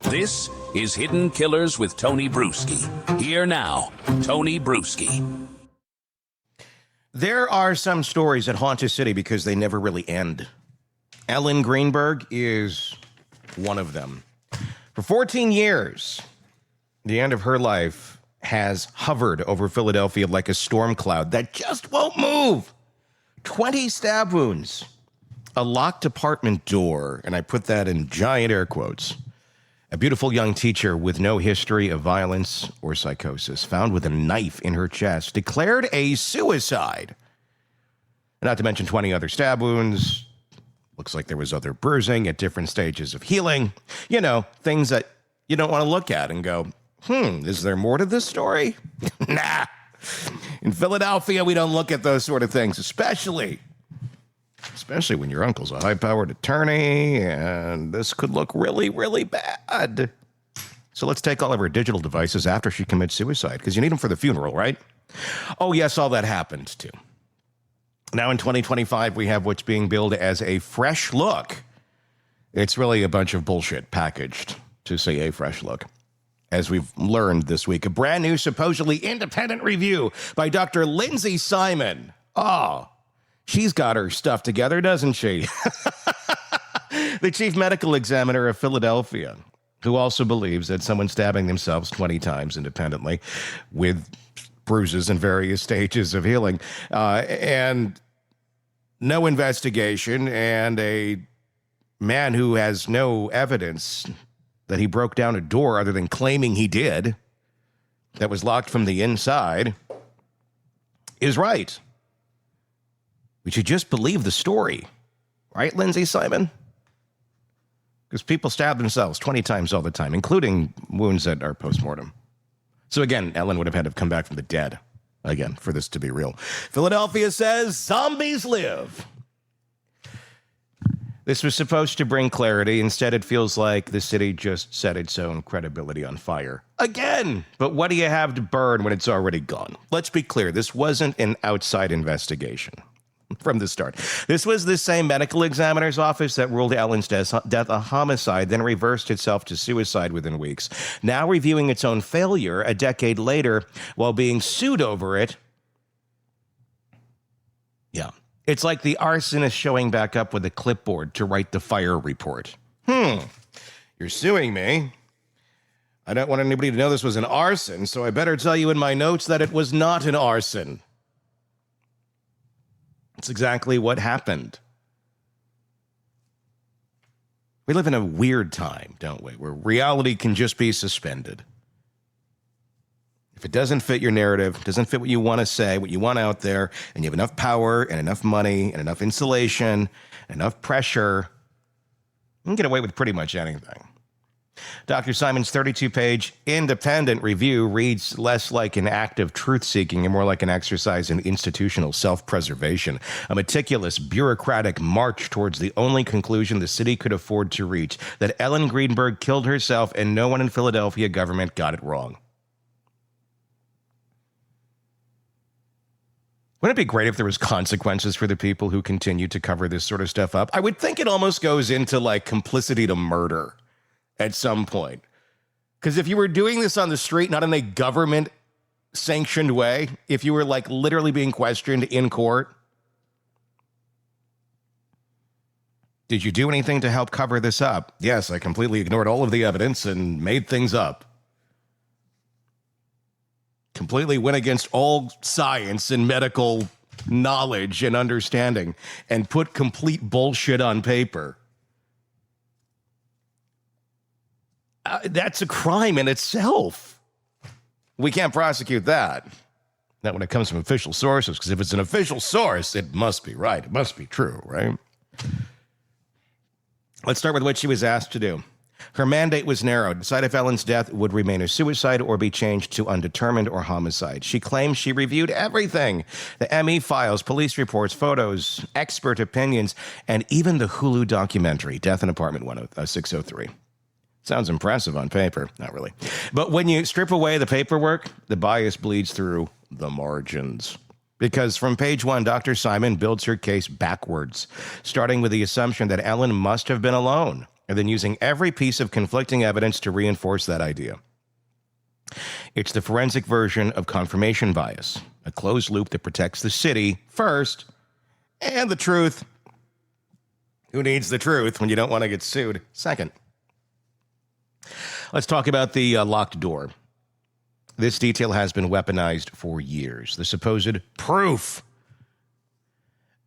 This is Hidden Killers with Tony Bruschi. Here now, Tony Bruschi. There are some stories that haunt a city because they never really end. Ellen Greenberg is one of them. For 14 years, the end of her life has hovered over Philadelphia like a storm cloud that just won't move. 20 stab wounds, a locked apartment door, and I put that in giant air quotes. A beautiful young teacher with no history of violence or psychosis, found with a knife in her chest, declared a suicide. Not to mention 20 other stab wounds. Looks like there was other bruising at different stages of healing. You know, things that you don't want to look at and go, is there more to this story? Nah. In Philadelphia, we don't look at those sort of things, especially when your uncle's a high-powered attorney, and this could look really, really bad. So let's take all of her digital devices after she commits suicide, because you need them for the funeral, right? Oh, yes, all that happened, too. Now in 2025, we have what's being billed as a fresh look. It's really a bunch of bullshit packaged to say a fresh look. As we've learned this week, a brand new, supposedly independent review by Dr. Lindsay Simon. Oh, she's got her stuff together, doesn't she? The chief medical examiner of Philadelphia, who also believes that someone stabbing themselves 20 times independently with bruises in various stages of healing, and no investigation, and a man who has no evidence that he broke down a door other than claiming he did, that was locked from the inside, is right. We should just believe the story. Right, Lindsay Simon? Because people stab themselves 20 times all the time, including wounds that are post-mortem. So again, Ellen would have had to come back from the dead, again, for this to be real. Philadelphia says zombies live. This was supposed to bring clarity. Instead, it feels like the city just set its own credibility on fire. Again! But what do you have to burn when it's already gone? Let's be clear. This wasn't an outside investigation from the start. This was the same medical examiner's office that ruled Ellen's death a homicide, then reversed itself to suicide within weeks. Now reviewing its own failure a decade later while being sued over it. Yeah. It's like the arsonist showing back up with a clipboard to write the fire report. You're suing me. I don't want anybody to know this was an arson, so I better tell you in my notes that it was not an arson. That's exactly what happened. We live in a weird time, don't we, where reality can just be suspended. If it doesn't fit your narrative, doesn't fit what you want to say, what you want out there, and you have enough power and enough money and enough insulation and enough pressure, you can get away with pretty much anything. Dr. Simon's 32-page independent review reads less like an act of truth-seeking and more like an exercise in institutional self-preservation, a meticulous, bureaucratic march towards the only conclusion the city could afford to reach, that Ellen Greenberg killed herself and no one in Philadelphia government got it wrong. Wouldn't it be great if there was consequences for the people who continue to cover this sort of stuff up? I would think it almost goes into like complicity to murder at some point. Because if you were doing this on the street, not in a government-sanctioned way, if you were like literally being questioned in court, did you do anything to help cover this up? Yes, I completely ignored all of the evidence and made things up. Completely went against all science and medical knowledge and understanding and put complete bullshit on paper. That's a crime in itself. We can't prosecute that. Not when it comes from official sources, because if it's an official source, it must be right. It must be true, right? Let's start with what she was asked to do. Her mandate was narrowed. Decide if Ellen's death would remain a suicide or be changed to undetermined or homicide. She claims she reviewed everything. The ME files, police reports, photos, expert opinions, and even the Hulu documentary, Death in Apartment 603. Sounds impressive on paper. Not really. But when you strip away the paperwork, the bias bleeds through the margins. Because from page 1, Dr. Simon builds her case backwards, starting with the assumption that Ellen must have been alone. and then using every piece of conflicting evidence to reinforce that idea. It's the forensic version of confirmation bias, a closed loop that protects the city first and the truth. Who needs the truth when you don't want to get sued? Second. Let's talk about the locked door. This detail has been weaponized for years. The supposed proof.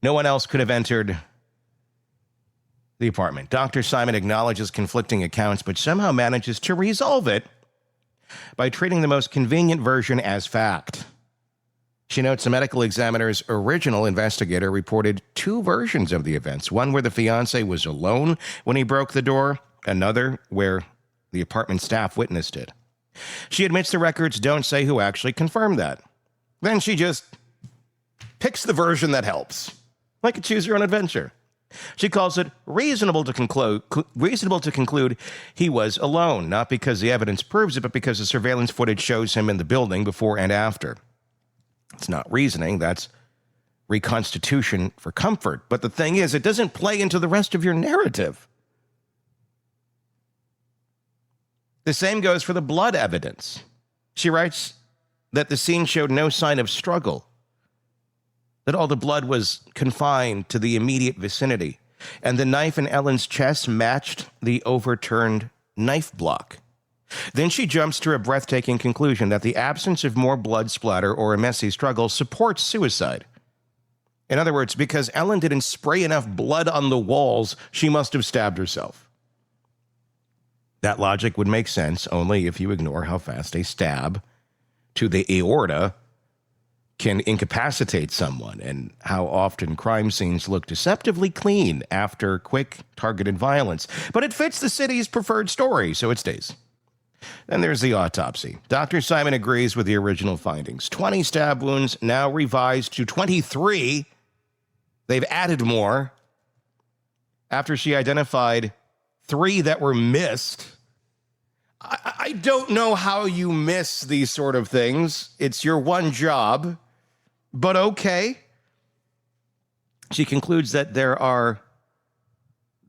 No one else could have entered the apartment. Dr. Simon acknowledges conflicting accounts, but somehow manages to resolve it by treating the most convenient version as fact. She notes the medical examiner's original investigator reported two versions of the events, one where the fiancé was alone when he broke the door, another where the apartment staff witnessed it. She admits the records don't say who actually confirmed that. Then she just picks the version that helps, like a choose-your-own-adventure. She calls it reasonable to conclude he was alone, not because the evidence proves it, but because the surveillance footage shows him in the building before and after. It's not reasoning, that's reconstitution for comfort. But the thing is, it doesn't play into the rest of your narrative. The same goes for the blood evidence. She writes that the scene showed no sign of struggle, that all the blood was confined to the immediate vicinity, and the knife in Ellen's chest matched the overturned knife block. Then she jumps to a breathtaking conclusion that the absence of more blood splatter or a messy struggle supports suicide. In other words, because Ellen didn't spray enough blood on the walls, she must have stabbed herself. That logic would make sense only if you ignore how fast a stab to the aorta can incapacitate someone and how often crime scenes look deceptively clean after quick, targeted violence. But it fits the city's preferred story, so it stays. Then there's the autopsy. Dr. Simon agrees with the original findings. 20 stab wounds, now revised to 23. They've added more after she identified 3 that were missed. I don't know how you miss these sort of things. It's your one job, but okay. She concludes that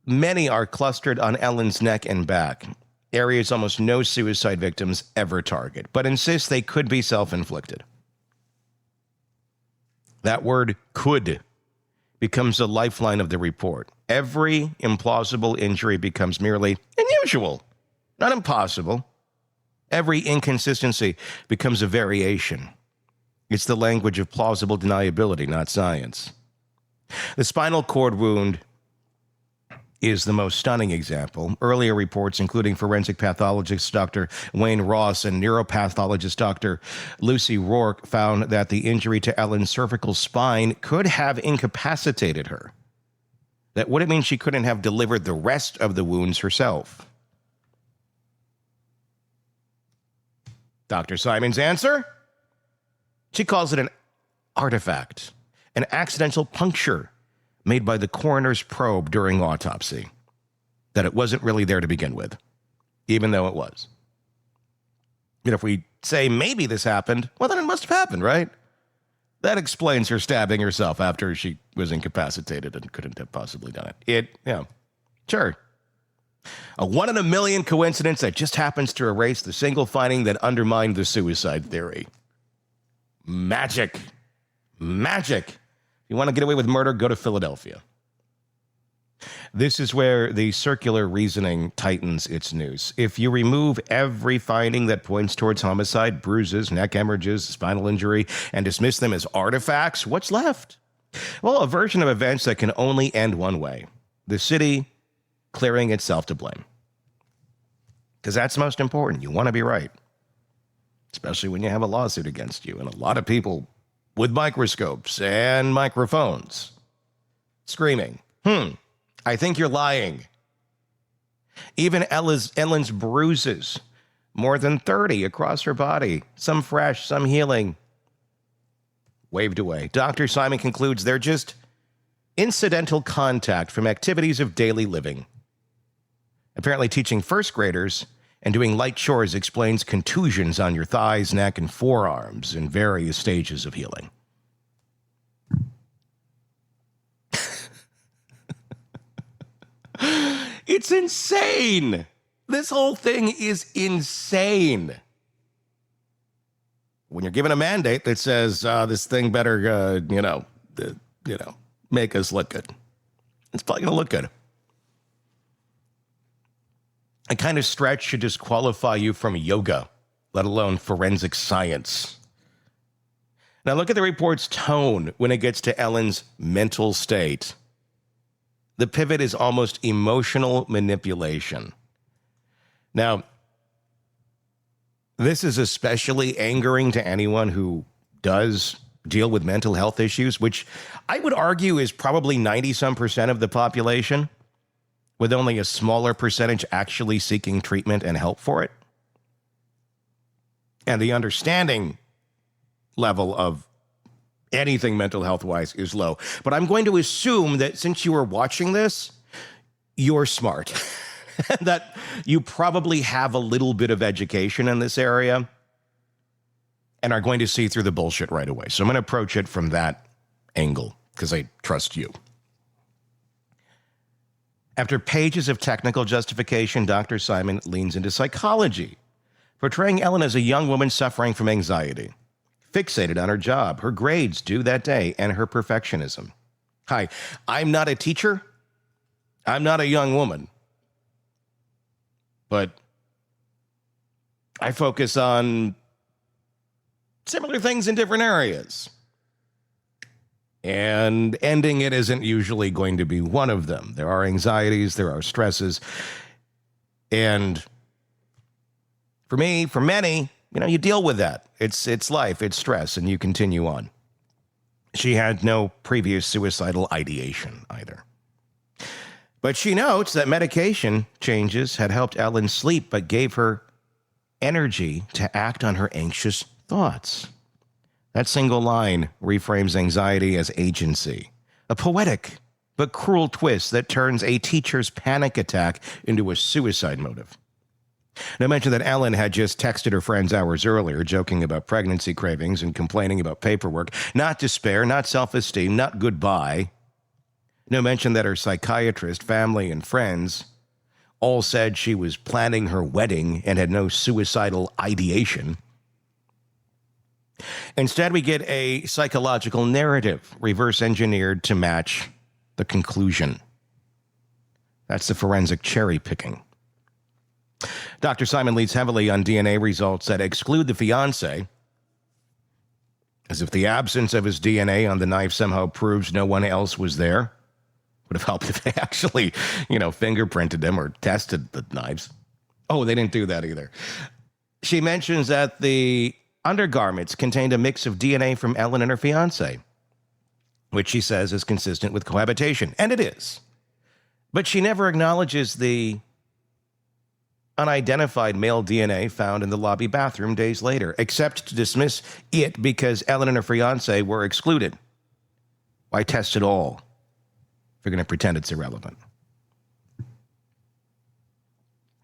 many are clustered on Ellen's neck and back, areas almost no suicide victims ever target, but insists they could be self-inflicted. That word could becomes the lifeline of the report. Every implausible injury becomes merely unusual, not impossible. Every inconsistency becomes a variation. It's the language of plausible deniability, not science. The spinal cord wound is the most stunning example. Earlier reports, including forensic pathologist Dr. Wayne Ross and neuropathologist Dr. Lucy Rourke, found that the injury to Ellen's cervical spine could have incapacitated her. That wouldn't mean she couldn't have delivered the rest of the wounds herself. Dr. Simon's answer? She calls it an artifact, an accidental puncture made by the coroner's probe during autopsy, that it wasn't really there to begin with, even though it was. And if we say maybe this happened, well, then it must have happened, right? That explains her stabbing herself after she was incapacitated and couldn't have possibly done it. Sure. A 1 in a million coincidence that just happens to erase the single finding that undermined the suicide theory. Magic. Magic. If you want to get away with murder, go to Philadelphia. This is where the circular reasoning tightens its noose. If you remove every finding that points towards homicide, bruises, neck hemorrhages, spinal injury, and dismiss them as artifacts, what's left? Well, a version of events that can only end one way. The city clearing itself to blame. Because that's most important. You want to be right. Especially when you have a lawsuit against you. And a lot of people with microscopes and microphones screaming, I think you're lying. Even Ellen's bruises, more than 30 across her body, some fresh, some healing, waved away. Dr. Simon concludes they're just incidental contact from activities of daily living. Apparently teaching first graders and doing light chores explains contusions on your thighs, neck, and forearms in various stages of healing. It's insane. This whole thing is insane. When you're given a mandate that says this thing better, make us look good, it's probably going to look good. A kind of stretch should disqualify you from yoga, let alone forensic science. Now look at the report's tone when it gets to Ellen's mental state. The pivot is almost emotional manipulation. Now, this is especially angering to anyone who does deal with mental health issues, which I would argue is probably 90-some% of the population, with only a smaller percentage actually seeking treatment and help for it. And the understanding level of anything mental health-wise is low. But I'm going to assume that since you are watching this, you're smart. That you probably have a little bit of education in this area and are going to see through the bullshit right away. So I'm going to approach it from that angle because I trust you. After pages of technical justification, Dr. Simon leans into psychology, portraying Ellen as a young woman suffering from anxiety, fixated on her job, her grades due that day, and her perfectionism. Hi, I'm not a teacher. I'm not a young woman. But I focus on similar things in different areas. And ending it isn't usually going to be one of them. There are anxieties, there are stresses. And for me, for many, you deal with that. It's life, it's stress, and you continue on. She had no previous suicidal ideation either. But she notes that medication changes had helped Ellen sleep, but gave her energy to act on her anxious thoughts. That single line reframes anxiety as agency, a poetic but cruel twist that turns a teacher's panic attack into a suicide motive. Now, mention that Ellen had just texted her friends hours earlier, joking about pregnancy cravings and complaining about paperwork. Not despair, not self-esteem, not goodbye. No mention that her psychiatrist, family, and friends all said she was planning her wedding and had no suicidal ideation. Instead, we get a psychological narrative, reverse-engineered to match the conclusion. That's the forensic cherry picking. Dr. Simon leads heavily on DNA results that exclude the fiancé, as if the absence of his DNA on the knife somehow proves no one else was there. Would have helped if they actually, fingerprinted him or tested the knives. Oh, they didn't do that either. She mentions that the undergarments contained a mix of DNA from Ellen and her fiancé, which she says is consistent with cohabitation. And it is. But she never acknowledges the unidentified male DNA found in the lobby bathroom days later, except to dismiss it because Ellen and her fiancé were excluded. Why test it all if you're going to pretend it's irrelevant?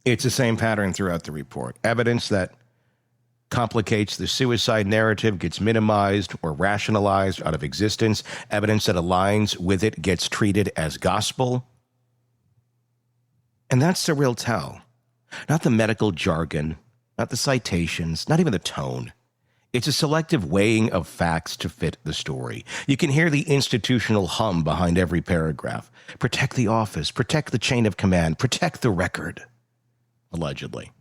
It's the same pattern throughout the report. Evidence that complicates the suicide narrative gets minimized or rationalized out of existence. Evidence that aligns with it gets treated as gospel. And that's the real tell. Not the medical jargon, not the citations, not even the tone. It's a selective weighing of facts to fit the story. You can hear the institutional hum behind every paragraph. Protect the office, protect the chain of command, protect the record, allegedly.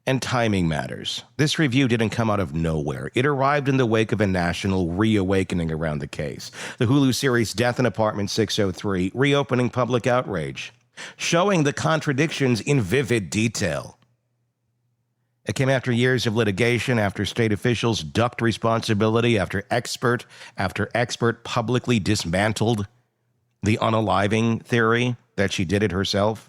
And timing matters. This review didn't come out of nowhere. It arrived in the wake of a national reawakening around the case. The Hulu series Death in Apartment 603, reopening public outrage, showing the contradictions in vivid detail. It came after years of litigation, after state officials ducked responsibility, after expert publicly dismantled the unaliving theory that she did it herself.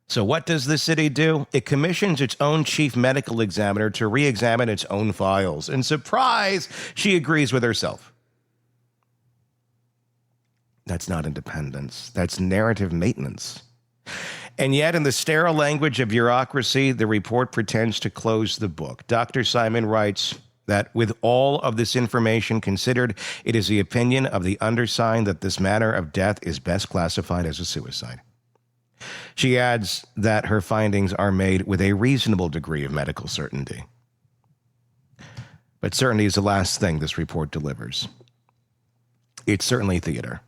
So what does the city do? It commissions its own chief medical examiner to re-examine its own files. And surprise, she agrees with herself. That's not independence. That's narrative maintenance. And yet, in the sterile language of bureaucracy, the report pretends to close the book. Dr. Simon writes that with all of this information considered, it is the opinion of the undersigned that this manner of death is best classified as a suicide. She adds that her findings are made with a reasonable degree of medical certainty. But certainty is the last thing this report delivers. It's certainly theater,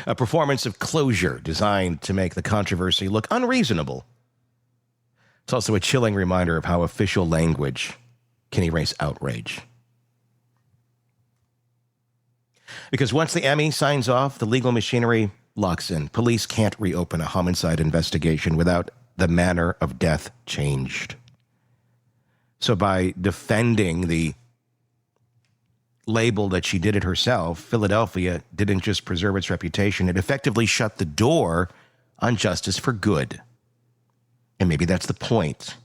a performance of closure designed to make the controversy look unreasonable. It's also a chilling reminder of how official language can erase outrage. Because once the Emmy signs off, the legal machinery locks in. Police can't reopen a homicide investigation without the manner of death changed. So by defending the label that she did it herself, Philadelphia didn't just preserve its reputation, it effectively shut the door on justice for good. And maybe that's the point.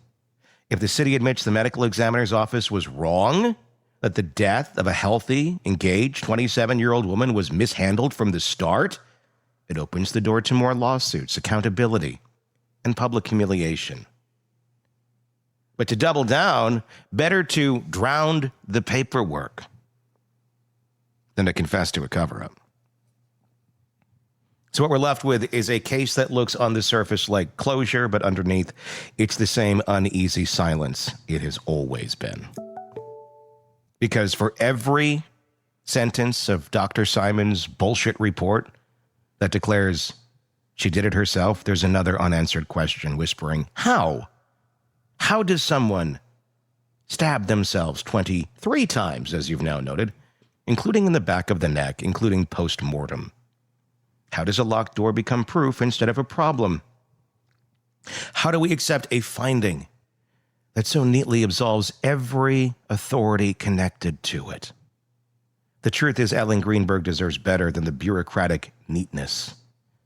If the city admits the medical examiner's office was wrong, that the death of a healthy, engaged 27-year-old woman was mishandled from the start, it opens the door to more lawsuits, accountability, and public humiliation. But to double down, better to drown the paperwork than to confess to a cover-up. So what we're left with is a case that looks on the surface like closure, but underneath, it's the same uneasy silence it has always been. Because for every sentence of Dr. Simon's bullshit report that declares she did it herself, there's another unanswered question whispering, how? How does someone stab themselves 23 times, as you've now noted, including in the back of the neck, including post-mortem? How does a locked door become proof instead of a problem? How do we accept a finding that so neatly absolves every authority connected to it? The truth is, Ellen Greenberg deserves better than the bureaucratic neatness.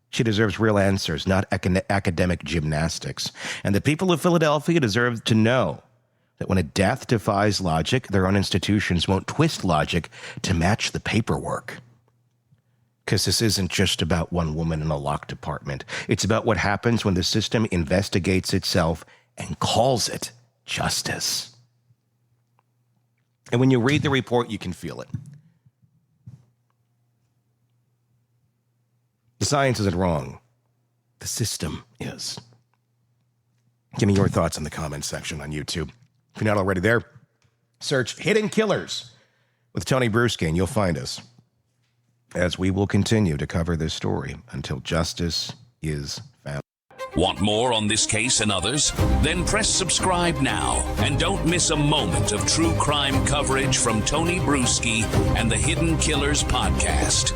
She deserves real answers, not academic gymnastics. And the people of Philadelphia deserve to know that when a death defies logic, their own institutions won't twist logic to match the paperwork. Because this isn't just about one woman in a locked apartment. It's about what happens when the system investigates itself and calls it justice. And when you read the report, you can feel it. The science isn't wrong. The system is. Give me your thoughts in the comments section on YouTube. If you're not already there, search Hidden Killers with Tony Bruski and you'll find us, as we will continue to cover this story until justice is found. Want more on this case and others? Then press subscribe now and don't miss a moment of true crime coverage from Tony Bruski and the Hidden Killers podcast.